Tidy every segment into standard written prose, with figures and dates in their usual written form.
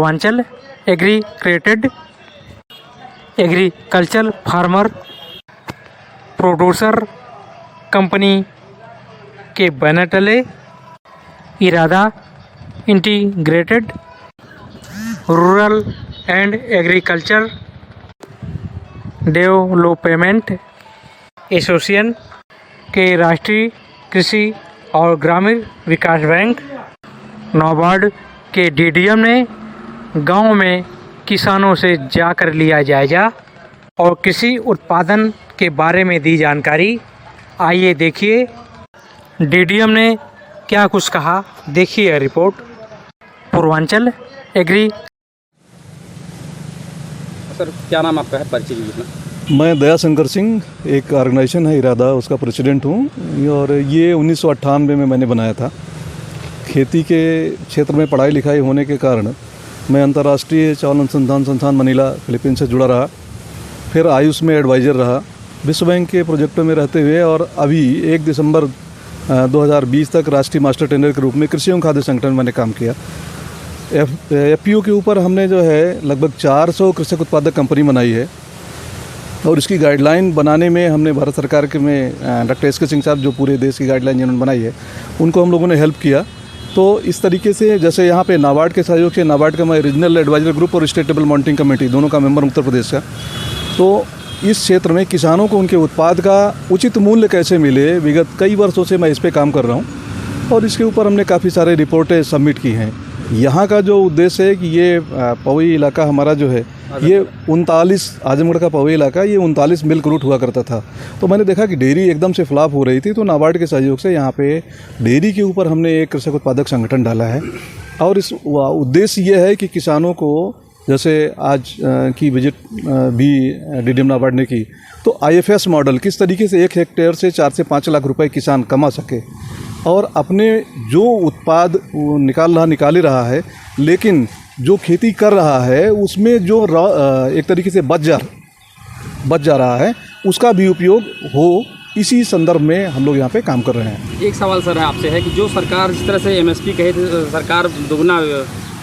Purvanchal agri created agriculture farmer producer company के banner तले इरादा integrated rural and agriculture development association के राष्ट्रीय कृषि और ग्रामीण विकास बैंक नाबार्ड के डीडीएम ने गांव में किसानों से जाकर लिया जायजा और कृषि उत्पादन के बारे में दी जानकारी। आइए देखिए डीडीएम ने क्या कुछ कहा, देखिए रिपोर्ट। पूर्वांचल एग्री। सर क्या नाम आपका है, परिचय दीजिए। मैं दया शंकर सिंह, एक ऑर्गेनाइजेशन है इरादा, उसका प्रेसिडेंट हूँ और ये 1998 में मैंने बनाया था। खेती के क्षेत्र में पढ़ाई लिखाई होने के कारण मैं अंतर्राष्ट्रीय चावल अनुसंधान संस्थान मनीला फिलीपींस से जुड़ा रहा, फिर आयुष में एडवाइज़र रहा, विश्व बैंक के प्रोजेक्टों में रहते हुए और अभी 1 दिसंबर 2020 तक राष्ट्रीय मास्टर ट्रेनर के रूप में कृषि एवं खाद्य संगठन में मैंने काम किया। एफपीओ के ऊपर हमने जो है लगभग 400 कृषक उत्पादक कंपनी बनाई है और इसकी गाइडलाइन बनाने में हमने भारत सरकार के में डॉक्टर एस के सिंह साहब जो पूरे देश की गाइडलाइन जिन्होंने बनाई है उनको हम लोगों ने हेल्प किया। तो इस तरीके से जैसे यहाँ पे नाबार्ड के सहयोग से, नाबार्ड का मैं रीजनल एडवाइजर ग्रुप और स्टेट टेबल मॉनिटरिंग कमेटी दोनों का मेंबर उत्तर प्रदेश का, तो इस क्षेत्र में किसानों को उनके उत्पाद का उचित मूल्य कैसे मिले, विगत कई वर्षों से मैं इस पर काम कर रहा हूँ और इसके ऊपर हमने काफ़ी सारे रिपोर्टें सबमिट की हैं। यहाँ का जो उद्देश्य है कि ये पवई इलाका हमारा जो है ये 39 आजमगढ़ का पवई इलाका, ये 39 मिल्क रूट हुआ करता था। तो मैंने देखा कि डेयरी एकदम से फ्लॉप हो रही थी, तो नाबार्ड के सहयोग से यहाँ पे डेयरी के ऊपर हमने एक कृषक उत्पादक संगठन डाला है और इस उद्देश्य ये है कि किसानों को, जैसे आज की विजिट भी डीडीएम नाबार्ड ने की, तो आईएफएस मॉडल किस तरीके से 1 हेक्टेयर से 4 से 5 लाख रुपए किसान कमा सके और अपने जो उत्पाद निकाल ही रहा है, लेकिन जो खेती कर रहा है उसमें जो एक तरीके से बच जा रहा है उसका भी उपयोग हो, इसी संदर्भ में हम लोग यहाँ पे काम कर रहे हैं। एक सवाल सर आपसे है कि जो सरकार जिस तरह से एमएसपी कहे थे, सरकार दुगना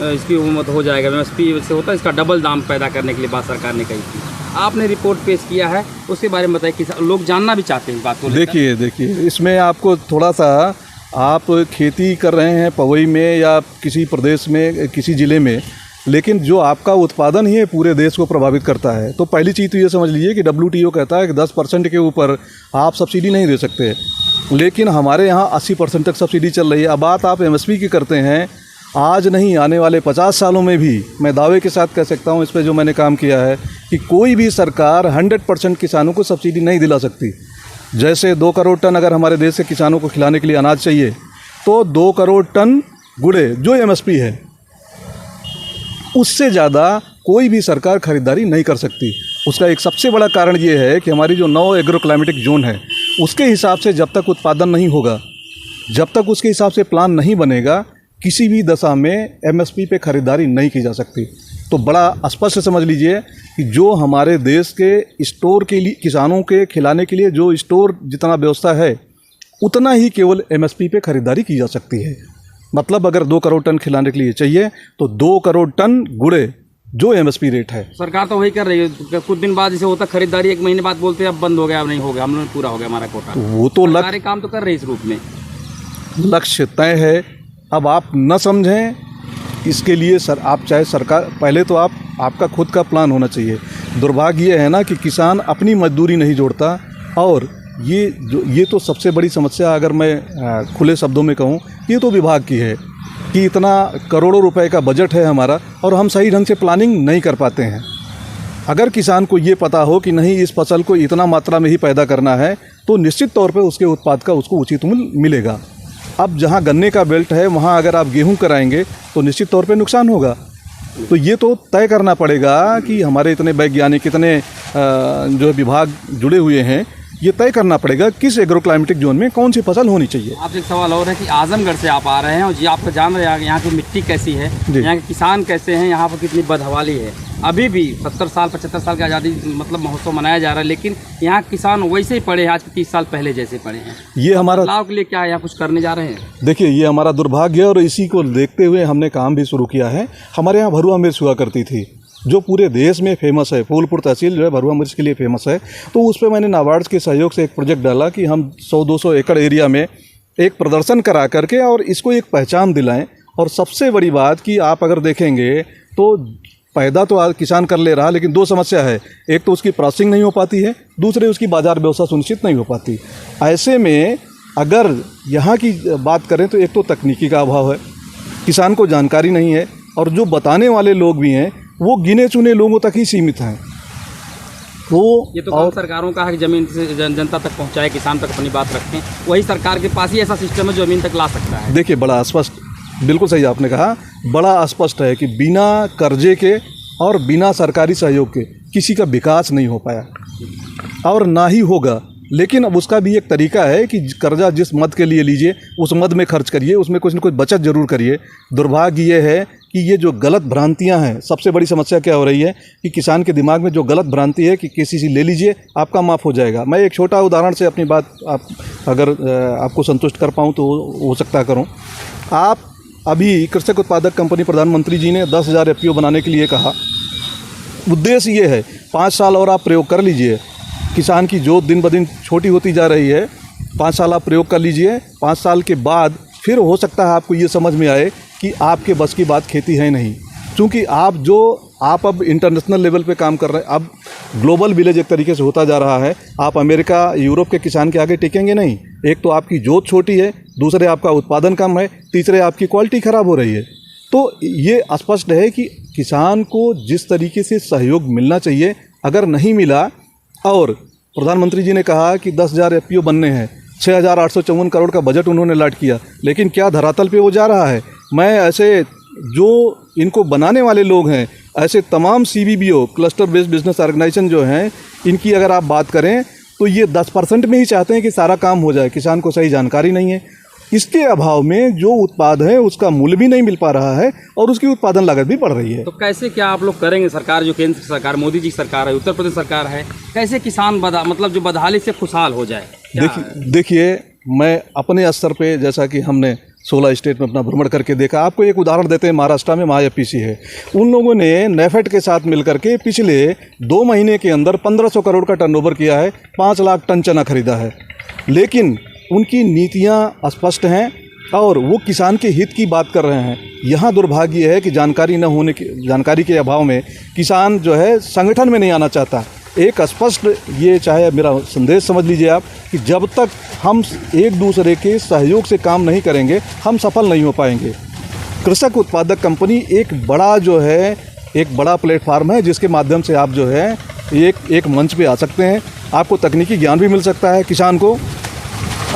इसकी उम्मत हो जाएगा, एमएसपी से होता है इसका डबल दाम पैदा करने के लिए बात सरकार ने कही थी। आपने रिपोर्ट पेश किया है, उसके बारे में बताइए कि लोग जानना भी चाहते हैं बात को। देखिए इसमें आपको थोड़ा सा, आप खेती कर रहे हैं पवई में या किसी प्रदेश में, किसी ज़िले में, लेकिन जो आपका उत्पादन ही है पूरे देश को प्रभावित करता है। तो पहली चीज़ तो ये समझ लीजिए कि WTO कहता है कि 10% के ऊपर आप सब्सिडी नहीं दे सकते, लेकिन हमारे यहाँ 80% तक सब्सिडी चल रही है। अब बात आप MSP की करते हैं, आज नहीं आने वाले 50 सालों में भी मैं दावे के साथ कह सकता हूँ, इस पर जो मैंने काम किया है, कि कोई भी सरकार 100% किसानों को सब्सिडी नहीं दिला सकती। जैसे 2 करोड़ टन अगर हमारे देश के किसानों को खिलाने के लिए अनाज चाहिए, तो 2 करोड़ टन गुड़े जो MSP है उससे ज़्यादा कोई भी सरकार खरीदारी नहीं कर सकती। उसका एक सबसे बड़ा कारण ये है कि हमारी जो 9 एग्रो क्लाइमेटिक जोन है उसके हिसाब से जब तक उत्पादन नहीं होगा, जब तक उसके हिसाब से प्लान नहीं बनेगा, किसी भी दशा में MSP पे खरीदारी नहीं की जा सकती। तो बड़ा स्पष्ट समझ लीजिए कि जो हमारे देश के स्टोर के लिए, किसानों के खिलाने के लिए जो स्टोर जितना व्यवस्था है उतना ही केवल MSP पे खरीदारी की जा सकती है। मतलब अगर 2 करोड़ टन खिलाने के लिए चाहिए तो 2 करोड़ टन गुड़े जो MSP रेट है। सरकार तो वही कर रही है, कुछ दिन बाद जैसे होता खरीदारी, 1 महीने बाद बोलते हैं अब बंद हो गया, अब नहीं हो गया, हम लोग पूरा हो गया हमारा कोटा। तो वो तो सारे काम तो कर रहे हैं इस रूप में, लक्ष्य तय है। अब आप न समझें, इसके लिए सर आप चाहे सरकार, पहले तो आपका खुद का प्लान होना चाहिए। दुर्भाग्य ये है ना कि किसान अपनी मजदूरी नहीं जोड़ता, और ये तो सबसे बड़ी समस्या, अगर मैं खुले शब्दों में कहूँ, ये तो विभाग की है कि इतना करोड़ों रुपए का बजट है हमारा और हम सही ढंग से प्लानिंग नहीं कर पाते हैं। अगर किसान को ये पता हो कि नहीं इस फसल को इतना मात्रा में ही पैदा करना है, तो निश्चित तौर पे उसके उत्पाद का उसको उचित मूल्य मिलेगा। अब जहाँ गन्ने का बेल्ट है वहाँ अगर आप गेहूँ कराएंगे तो निश्चित तौर पे नुकसान होगा। तो ये तो तय करना पड़ेगा कि हमारे इतने वैज्ञानिक, इतने जो विभाग जुड़े हुए हैं, ये तय करना पड़ेगा किस एग्रो क्लाइमेटिक जोन में कौन सी फसल होनी चाहिए। आपसे एक सवाल और है कि आजमगढ़ से आप आ रहे हैं और जी आप जान रहे हैं यहाँ की मिट्टी कैसी है, यहाँ के किसान कैसे हैं, यहाँ पर कितनी बदहवाली है। अभी भी 70 साल 75 साल की आज़ादी मतलब महोत्सव मनाया जा रहा है, लेकिन यहाँ किसान वैसे ही पड़े हैं आज के 30 साल पहले जैसे पड़े हैं। ये हमारा बदलाव के लिए क्या यहाँ कुछ करने जा रहे हैं? देखिए, ये हमारा दुर्भाग्य है और इसी को देखते हुए हमने काम भी शुरू किया है। हमारे यहाँ भरुआ मिर्च हुआ करती थी जो पूरे देश में फेमस है। फूलपुर तहसील जो है भरुआ मिर्च के लिए फेमस है। तो उस पर मैंने नाबार्ड के सहयोग से एक प्रोजेक्ट डाला कि हम 100-200 एकड़ एरिया में एक प्रदर्शन करा करके और इसको एक पहचान दिलाएं। और सबसे बड़ी बात कि आप अगर देखेंगे तो पैदा तो आज किसान कर ले रहा, लेकिन दो समस्या है। एक तो उसकी प्रोसेसिंग नहीं हो पाती है, दूसरे उसकी बाजार व्यवस्था सुनिश्चित नहीं हो पाती। ऐसे में अगर यहाँ की बात करें तो एक तो तकनीकी का अभाव है, किसान को जानकारी नहीं है, और जो बताने वाले लोग भी हैं वो गिने चुने लोगों तक ही सीमित हैं। तो ये तो काम सरकारों का है कि ज़मीन से जनता तक पहुँचाए, किसान तक अपनी बात रखें। वही सरकार के पास ही ऐसा सिस्टम है जो ज़मीन तक ला सकता है। देखिए, बड़ा स्पष्ट, बिल्कुल सही आपने कहा, बड़ा स्पष्ट है कि बिना कर्जे के और बिना सरकारी सहयोग के किसी का विकास नहीं हो पाया और ना ही होगा। लेकिन अब उसका भी एक तरीका है कि कर्जा जिस मद के लिए लीजिए उस मद में खर्च करिए, उसमें कुछ न कुछ बचत जरूर करिए। दुर्भाग्य ये है कि ये जो गलत भ्रांतियां हैं, सबसे बड़ी समस्या क्या हो रही है कि किसान के दिमाग में जो गलत भ्रांति है कि किसी से ले लीजिए आपका माफ़ हो जाएगा। मैं एक छोटा उदाहरण से अपनी बात अगर आपको संतुष्ट कर पाऊँ तो हो सकता करूँ। आप अभी कृषक उत्पादक कंपनी प्रधानमंत्री जी ने 10,000 FPO बनाने के लिए कहा। उद्देश्य ये है 5 साल और आप प्रयोग कर लीजिए। किसान की जोत दिन ब दिन छोटी होती जा रही है। 5 साल आप प्रयोग कर लीजिए, 5 साल के बाद फिर हो सकता है आपको ये समझ में आए कि आपके बस की बात खेती है नहीं। क्योंकि आप अब इंटरनेशनल लेवल पे काम कर रहे हैं, अब ग्लोबल विलेज एक तरीके से होता जा रहा है। आप अमेरिका यूरोप के किसान के आगे टिकेंगे नहीं। एक तो आपकी जोत छोटी है, दूसरे आपका उत्पादन कम है, तीसरे आपकी क्वालिटी ख़राब हो रही है। तो ये स्पष्ट है कि किसान को जिस तरीके से सहयोग मिलना चाहिए अगर नहीं मिला, और प्रधानमंत्री जी ने कहा कि 10,000 FPO बनने हैं, 6,854 करोड़ का बजट उन्होंने अलॉट किया, लेकिन क्या धरातल पे वो जा रहा है? मैं ऐसे जो इनको बनाने वाले लोग हैं, ऐसे तमाम CBBO cluster based business organisation जो हैं, इनकी अगर आप बात करें तो ये 10% में ही चाहते हैं कि सारा काम हो जाए। किसान को सही जानकारी नहीं है। इसके अभाव में जो उत्पाद है उसका मूल्य भी नहीं मिल पा रहा है और उसकी उत्पादन लागत भी बढ़ रही है। तो कैसे क्या आप लोग करेंगे? सरकार जो केंद्र सरकार, मोदी जी की सरकार है, उत्तर प्रदेश सरकार है, कैसे किसान मतलब जो बदहाली से खुशहाल हो जाए? देखिए, मैं अपने स्तर पे, जैसा कि हमने 16 स्टेट में अपना भ्रमण करके देखा, आपको एक उदाहरण देते हैं। महाराष्ट्र में MyFPC है, उन लोगों ने नेफेड के साथ मिलकर के पिछले 2 महीने के अंदर 1500 करोड़ का टर्नओवर किया है, 5 लाख टन चना खरीदा है। लेकिन उनकी नीतियां स्पष्ट हैं और वो किसान के हित की बात कर रहे हैं। यहाँ दुर्भाग्य है कि जानकारी के अभाव में किसान जो है संगठन में नहीं आना चाहता। एक स्पष्ट, ये चाहे मेरा संदेश समझ लीजिए आप, कि जब तक हम एक दूसरे के सहयोग से काम नहीं करेंगे हम सफल नहीं हो पाएंगे। कृषक उत्पादक कंपनी एक बड़ा प्लेटफार्म है जिसके माध्यम से आप जो है एक मंच पे आ सकते हैं। आपको तकनीकी ज्ञान भी मिल सकता है किसान को,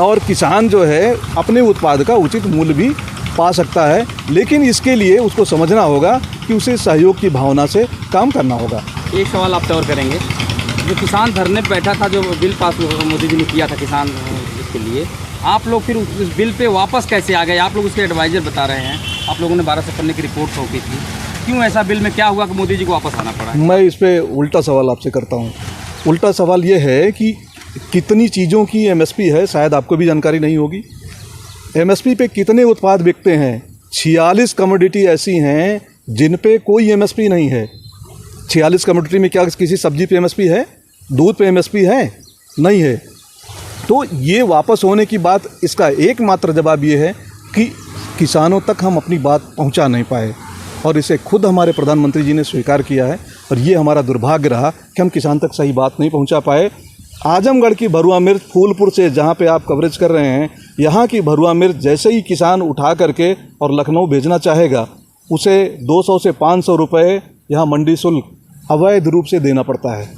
और किसान जो है अपने उत्पाद का उचित मूल्य भी पा सकता है। लेकिन इसके लिए उसको समझना होगा कि उसे सहयोग की भावना से काम करना होगा। एक सवाल आपसे और करेंगे, जो किसान धरने पे बैठा था, जो बिल पास मोदी जी ने किया था किसान के लिए, आप लोग फिर उस बिल पे वापस कैसे आ गए? आप लोग उसके एडवाइज़र बता रहे हैं, आप लोगों ने 1200 पन्ने की रिपोर्ट सौंपी थी, क्यों ऐसा बिल में क्या हुआ कि मोदी जी को वापस आना पड़ा? मैं इस पर उल्टा सवाल आपसे करता हूँ। उल्टा सवाल ये है कि कितनी चीज़ों की MSP है, शायद आपको भी जानकारी नहीं होगी। MSP पे कितने उत्पाद बिकते हैं? 46 कमोडिटी ऐसी हैं जिन पे कोई MSP नहीं है। 46 कमोडिटी में क्या किसी सब्जी पे MSP है? दूध पे MSP है? नहीं है। तो ये वापस होने की बात, इसका एकमात्र जवाब ये है कि किसानों तक हम अपनी बात पहुंचा नहीं पाए, और इसे खुद हमारे प्रधानमंत्री जी ने स्वीकार किया है। और ये हमारा दुर्भाग्य रहा कि हम किसान तक सही बात नहीं पहुंचा पाए। आजमगढ़ की भरुआ मिर्च, फूलपुर से जहाँ पे आप कवरेज कर रहे हैं, यहाँ की भरुआ मिर्च जैसे ही किसान उठा करके और लखनऊ भेजना चाहेगा, उसे 200 से 500 रुपये यहाँ मंडी शुल्क अवैध रूप से देना पड़ता है।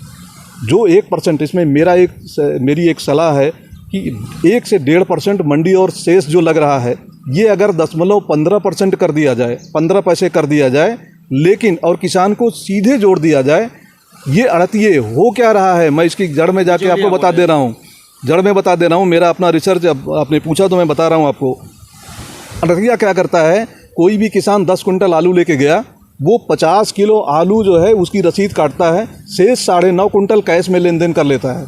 जो 1%, इसमें मेरी एक सलाह है कि 1 से 1.5% मंडी और शेष जो लग रहा है, ये अगर 0.15% कर दिया जाए, 15 पैसे कर दिया जाए, लेकिन और किसान को सीधे जोड़ दिया जाए। ये अड़तिए हो क्या रहा है, मैं इसकी जड़ में जाके आपको बता दे रहा हूँ जड़ में बता दे रहा हूँ, मेरा अपना रिसर्च आपने पूछा तो मैं बता रहा हूँ आपको। रतिया क्या करता है, कोई भी किसान 10 कुंटल आलू लेके गया, वो 50 किलो आलू जो है उसकी रसीद काटता है, शेष 9.5 कुंटल कैश में लेन देन कर लेता है।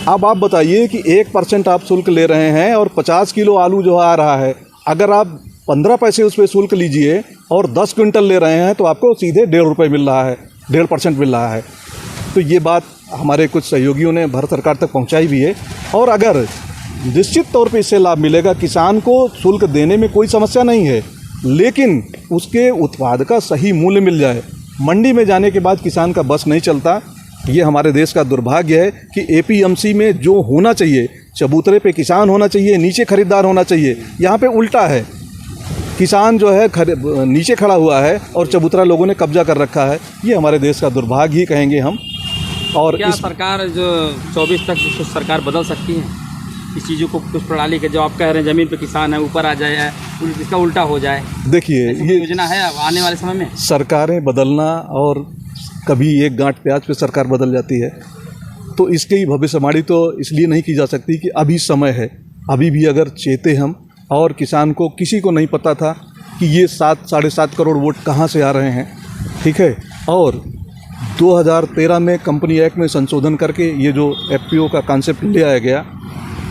अब आप बताइए कि 1% आप शुल्क ले रहे हैं और 50 किलो आलू जो आ रहा है, अगर आप 15 पैसे उस पर शुल्क लीजिए और 10 क्विंटल ले रहे हैं तो आपको सीधे 1.5 रुपये मिल रहा है, 1.5% मिल रहा है। तो ये बात हमारे कुछ सहयोगियों ने भारत सरकार तक पहुंचाई भी है। और अगर निश्चित तौर पे इससे लाभ मिलेगा, किसान को शुल्क देने में कोई समस्या नहीं है, लेकिन उसके उत्पाद का सही मूल्य मिल जाए। मंडी में जाने के बाद किसान का बस नहीं चलता। ये हमारे देश का दुर्भाग्य है कि एपीएमसी में जो होना चाहिए, चबूतरे पे किसान होना चाहिए, नीचे खरीदार होना चाहिए, यहाँ पे उल्टा है। किसान जो है नीचे खड़ा हुआ है और चबूतरा लोगों ने कब्जा कर रखा है। ये हमारे देश का दुर्भाग्य ही कहेंगे हम। और क्या सरकार जो 24 तक सरकार बदल सकती है इस चीज़ों को, कुछ प्रणाली के जो आप कह रहे हैं ज़मीन पे किसान है ऊपर आ जाए, इसका उल्टा हो जाए? देखिए, ये योजना है आने वाले समय में। सरकारें बदलना और कभी एक गांठ प्याज पे सरकार बदल जाती है, तो इसकी भविष्यवाणी तो इसलिए नहीं की जा सकती कि अभी समय है। अभी भी अगर चेते हम, और किसान को किसी को नहीं पता था कि ये 7-7.5 करोड़ वोट कहाँ से आ रहे हैं, ठीक है। और 2013 में कंपनी एक्ट में संशोधन करके ये जो एफपीओ का कॉन्सेप्ट ले आया गया,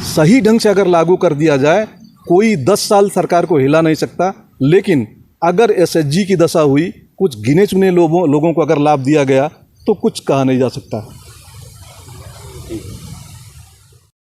सही ढंग से अगर लागू कर दिया जाए, कोई 10 साल सरकार को हिला नहीं सकता। लेकिन अगर एसएचजी की दशा हुई, कुछ गिने चुने लोगों को अगर लाभ दिया गया, तो कुछ कहा नहीं जा सकता।